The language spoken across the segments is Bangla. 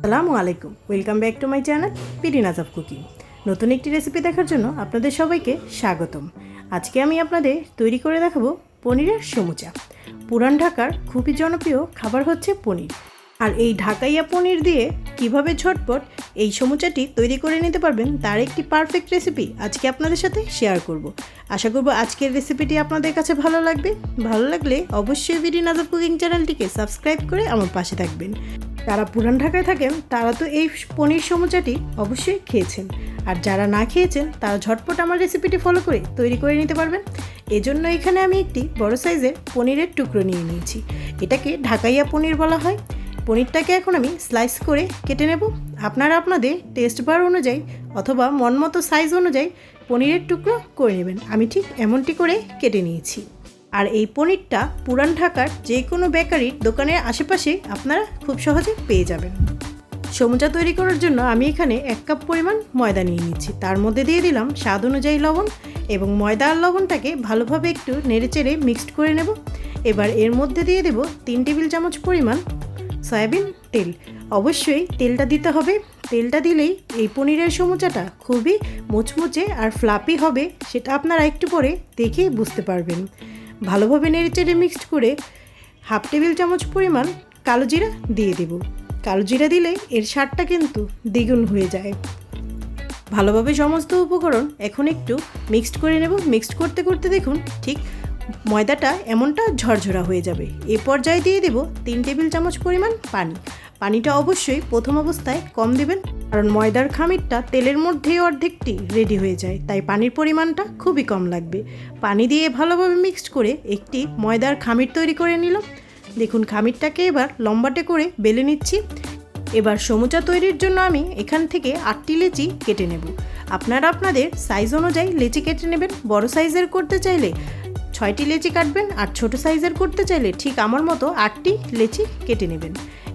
আসসালামু আলাইকুম, welcome back to my channel Pirinaz of cooking. নতুন একটি রেসিপি দেখার জন্য আপনাদের সবাইকে স্বাগতম। আজকে আমি আপনাদের তৈরি করে দেখাবো পনিরের সমুচা। পুরান ঢাকার খুবই জনপ্রিয় খাবার হচ্ছে পনির, আর এই ঢাকাইয়া পনির দিয়ে কিভাবে ঝটপট এই সমুচাটি তৈরি করে নিতে পারবেন তার একটি পারফেক্ট রেসিপি আজকে আপনাদের সাথে শেয়ার করব। আশা করব আজকের রেসিপিটি আপনাদের কাছে ভালো লাগবে। ভালো লাগলে অবশ্যই পিরিনাজ অফ কুকিং চ্যানেলটিকে সাবস্ক্রাইব করে আমার পাশে থাকবেন। যারা পুরান ঢাকায় থাকেন তারা তো এই পনির সমুচাটি অবশ্যই খেয়েছেন, আর যারা না খেয়েছেন তারা ঝটপট আমার রেসিপিটি ফলো করে তৈরি করে নিতে পারবেন। এজন্য এখানে আমি একটি বড় সাইজের পনিরের টুকরো নিয়ে নিয়েছি। এটাকে ঢাকাইয়া পনির বলা হয়। পনিরটাকে এখন আমি স্লাইস করে কেটে নেব। আপনারা আপনাদের টেস্ট বার অনুযায়ী অথবা মন মতো সাইজ অনুযায়ী পনিরের টুকরো করে নেবেন। আমি ঠিক এমনটি করে কেটে নিয়েছি। আর এই পনিরটা পুরান ঢাকার যে কোনো বেকারির দোকানের আশেপাশে আপনারা খুব সহজে পেয়ে যাবেন। সমুচা তৈরি করার জন্য আমি এখানে 1 কাপ পরিমাণ ময়দা নিয়ে নিচ্ছি। তার মধ্যে দিয়ে দিলাম স্বাদ অনুযায়ী লবণ, এবং ময়দা আর লবণটাকে ভালোভাবে একটু নেড়েচেড়ে মিক্সড করে নেব। এবার এর মধ্যে দিয়ে দেব 3 টেবিল চামচ পরিমাণ সয়াবিন তেল। অবশ্যই তেলটা দিতে হবে। তেলটা দিলেই এই পনিরের সমুচাটা খুবই মুচমুচে আর ফ্লাপি হবে, সেটা আপনারা একটু পরে দেখেই বুঝতে পারবেন। ভালোভাবে নেড়েচেড়ে মিক্সড করে 1/2 টেবিল চামচ পরিমাণ কালো জিরা দিয়ে দেব। কালো জিরা দিলে এর স্বাদটা কিন্তু দ্বিগুণ হয়ে যায়। ভালোভাবে সমস্ত উপকরণ এখন একটু মিক্সড করে নেব। মিক্সড করতে করতে দেখুন ঠিক ময়দাটা এমনটা ঝরঝরা হয়ে যাবে। এই পর্যায়ে দিয়ে দেব 3 টেবিল চামচ পরিমাণ পানি। পানিটা অবশ্যই প্রথম অবস্থায় কম দেবেন, কারণ ময়দার খামিরটা তেলের মধ্যেই অর্ধেকটি রেডি হয়ে যায়, তাই পানির পরিমাণটা খুবই কম লাগবে। পানি দিয়ে ভালোভাবে মিক্সড করে একটি ময়দার খামির তৈরি করে নিলাম। দেখুন খামিরটাকে এবার লম্বাটে করে বেলে নিচ্ছি। এবার সমুচা তৈরির জন্য আমি এখান থেকে 8টি লেচি কেটে নেব। আপনারা আপনাদের সাইজ অনুযায়ী লেচি কেটে নেবেন। বড় সাইজের করতে চাইলে 6টি লেচি কাটবেন, আর ছোট সাইজের করতে চাইলে ঠিক আমার মতো 8টি লেচি কেটে নেবেন।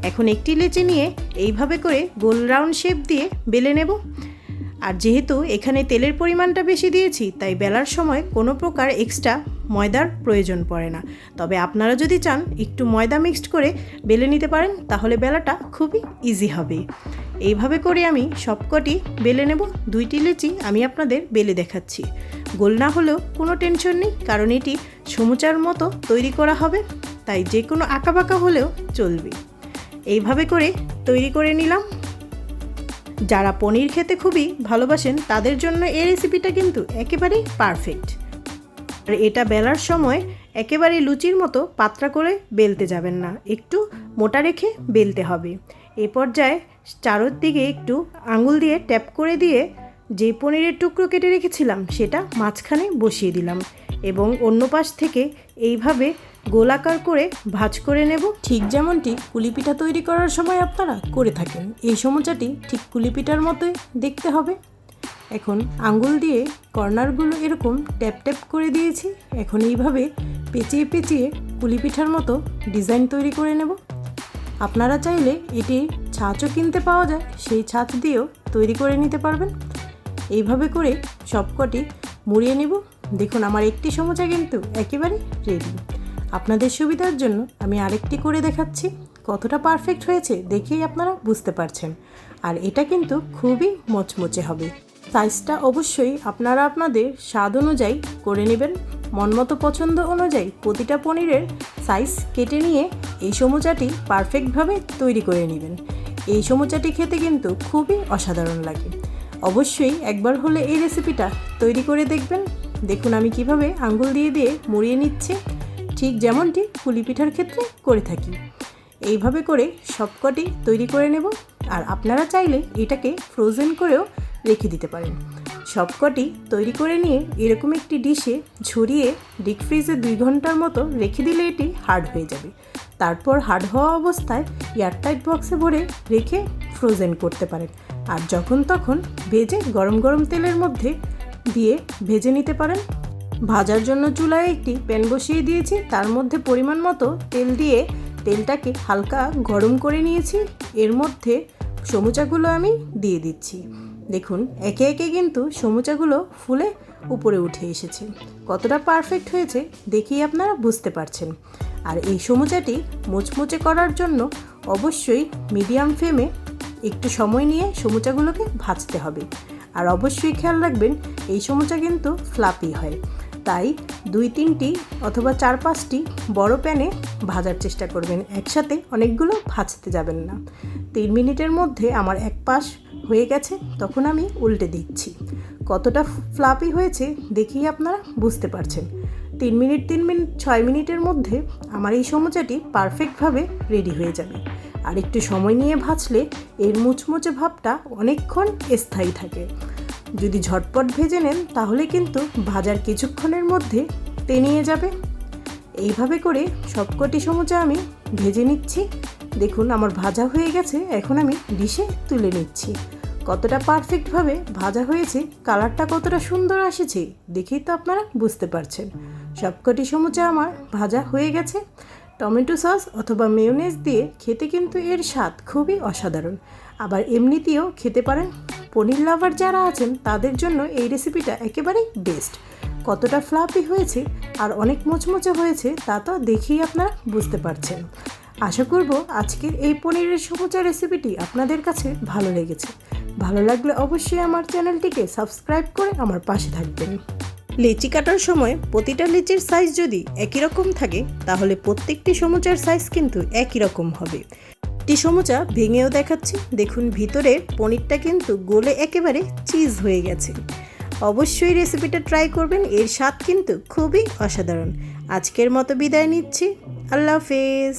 এখন একটি লেচি নিয়ে এইভাবে করে গোল রাউন্ড শেপ দিয়ে বেলে নেব। আর যেহেতু এখানে তেলের পরিমাণটা বেশি দিয়েছি, তাই বেলার সময় কোনো প্রকার এক্সট্রা ময়দার প্রয়োজন পড়ে না। তবে আপনারা যদি চান একটু ময়দা মিক্সড করে বেলে নিতে পারেন, তাহলে বেলাটা খুবই ইজি হবে। এইভাবে করে আমি সবকটি বেলে নেব। 2টি লেচি আমি আপনাদের বেলে দেখাচ্ছি। গোল না হলেও কোনো টেনশন নেই, কারণ এটি সমুচার মতো তৈরি করা হবে, তাই যে কোনো আঁকাবাঁকা হলেও চলবে। এইভাবে করে তৈরি করে নিলাম। যারা পনির খেতে খুবই ভালোবাসেন তাদের জন্য এই রেসিপিটা কিন্তু একেবারেই পারফেক্ট। আর এটা বেলার সময় একেবারে লুচির মতো পাতলা করে বেলতে যাবেন না, একটু মোটা রেখে বেলতে হবে। এ পর্যায়ে চারদিকে একটু আঙুল দিয়ে ট্যাপ করে দিয়ে যে পনিরের টুকরো কেটে রেখেছিলাম সেটা মাঝখানে বসিয়ে দিলাম, এবং অন্য পাশ থেকে এইভাবে গোলাকার করে ভাঁজ করে নেব, ঠিক যেমনটি কুলিপিঠা তৈরি করার সময় আপনারা করে থাকেন। এই সমুচাটি ঠিক কুলিপিঠার মতোই দেখতে হবে। এখন আঙ্গুল দিয়ে কর্নারগুলো এরকম ট্যাপ ট্যাপ করে দিয়েছি। এখন এইভাবে পেঁচিয়ে পেঁচিয়ে কুলিপিঠার মতো ডিজাইন তৈরি করে নেব। আপনারা চাইলে এটির ছাঁচও কিনতে পাওয়া যায়, সেই ছাঁচ দিয়েও তৈরি করে নিতে পারবেন। এইভাবে করে সবকটি মুড়িয়ে নেব। দেখুন আমার একটি সমুচা কিন্তু একেবারে রেডি। আপনাদের সুবিধার জন্য আমি আরেকটি করে দেখাচ্ছি। কতটা পারফেক্ট হয়েছে দেখেই আপনারা বুঝতে পারছেন। আর এটা কিন্তু খুবই মচমচে হবে। সাইজটা অবশ্যই আপনারা আপনাদের স্বাদ অনুযায়ী করে নেবেন। মন মতো পছন্দ অনুযায়ী প্রতিটা পনিরের সাইজ কেটে নিয়ে এই সমুচাটি পারফেক্টভাবে তৈরি করে নেবেন। এই সমুচাটি খেতে কিন্তু খুবই অসাধারণ লাগে। অবশ্যই একবার হলে এই রেসিপিটা তৈরি করে দেখবেন। দেখুন আমি কিভাবে আঙ্গুল দিয়ে দিয়ে মুড়িয়ে নিচ্ছি, ঠিক যেমনটি পুলি পিঠার ক্ষেত্রে করে থাকি। এইভাবে করে সবকটি তৈরি করে নেব। আর আপনারা চাইলে এটাকে ফ্রোজেন করেও রেখে দিতে পারেন। সবকটি তৈরি করে নিয়ে এরকম একটি ডিশে ঝরিয়ে ডিপ ফ্রিজে 2 ঘন্টার মতো রেখে দিলে এটি হার্ড হয়ে যাবে। তারপর হার্ড হওয়া অবস্থায় এয়ারটাইট বক্সে ভরে রেখে ফ্রোজেন করতে পারেন। আর যখন তখন ভেজে গরম গরম তেলের মধ্যে দিয়ে ভেজে নিতে পারেন। ভাজার জন্য চুলায় একটি প্যান বসিয়ে দিয়েছি, তার মধ্যে পরিমাণ মতো তেল দিয়ে তেলটাকে হালকা গরম করে নিয়েছি। এর মধ্যে সমুচাগুলো আমি দিয়ে দিচ্ছি। দেখুন একে একে কিন্তু সমুচাগুলো ফুলে উপরে উঠে এসেছে। কতটা পারফেক্ট হয়েছে দেখেই আপনারা বুঝতে পারছেন। আর এই সমুচাটি মুচমুচে করার জন্য অবশ্যই মিডিয়াম ফ্লেমে একটু সময় নিয়ে সমুচাগুলোকে ভাজতে হবে। আর অবশ্যই খেয়াল রাখবেন এই সমুচা কিন্তু ফ্লাপি হয়, তাই 2-3টি অথবা 4-5টি বড় প্যানে ভাজার চেষ্টা করবেন, একসাথে অনেকগুলো ভাজতে যাবেন না। 3 মিনিটের মধ্যে আমার এক পাশ হয়ে গেছে, তখন আমি উল্টে দিচ্ছি। কতটা ফ্লাপি হয়েছে দেখেই আপনারা বুঝতে পারছেন। 3 মিনিট 6 মিনিটের মধ্যে আমার এই সমুচাটি পারফেক্টভাবে রেডি হয়ে যাবে। আর একটু সময় নিয়ে ভাজলে এর মুচমুচে ভাবটা অনেকক্ষণ স্থায়ী থাকে। যদি ঝটপট ভেজে নেন তাহলে কিন্তু ভাজার কিছুক্ষণের মধ্যে তেনিয়ে যাবে। এইভাবে করে সবকটি সমুচা আমি ভেজে নিচ্ছি। দেখুন আমার ভাজা হয়ে গেছে, এখন আমি ডিশে তুলে নিচ্ছি। কতটা পারফেক্টভাবে ভাজা হয়েছে, কালারটা কতটা সুন্দর এসেছে দেখেই তো আপনারা বুঝতে পারছেন। সবকটি সমুচা আমার ভাজা হয়ে গেছে। টমেটো সস অথবা মেয়োনেজ দিয়ে খেতে কিন্তু এর স্বাদ খুবই অসাধারণ। আবার এমনিতেও খেতে পারেন। পনির লাভার যারা আছেন তাদের জন্য এই রেসিপিটা একেবারেই বেস্ট। কতটা ফ্লাফি হয়েছে আর অনেক মোচমোচে হয়েছে তা তো দেখেই আপনারা বুঝতে পারছেন। আশা করব আজকের এই পনিরের সমুচা রেসিপিটি আপনাদের কাছে ভালো লেগেছে। ভালো লাগলে অবশ্যই আমার চ্যানেলটিকে সাবস্ক্রাইব করে আমার পাশে থাকবেন। লেচি কাটার সময় প্রতিটা লেচির সাইজ যদি একই রকম থাকে তাহলে প্রত্যেকটি সমুচার সাইজ কিন্তু একই রকম হবে। একটি সমুচা ভেঙেও দেখাচ্ছি, দেখুন ভিতরের পনিরটা কিন্তু গলে একেবারে চিজ হয়ে গেছে। অবশ্যই রেসিপিটা ট্রাই করবেন, এর স্বাদ কিন্তু খুবই অসাধারণ। আজকের মতো বিদায় নিচ্ছি, আল্লাহ হাফেজ।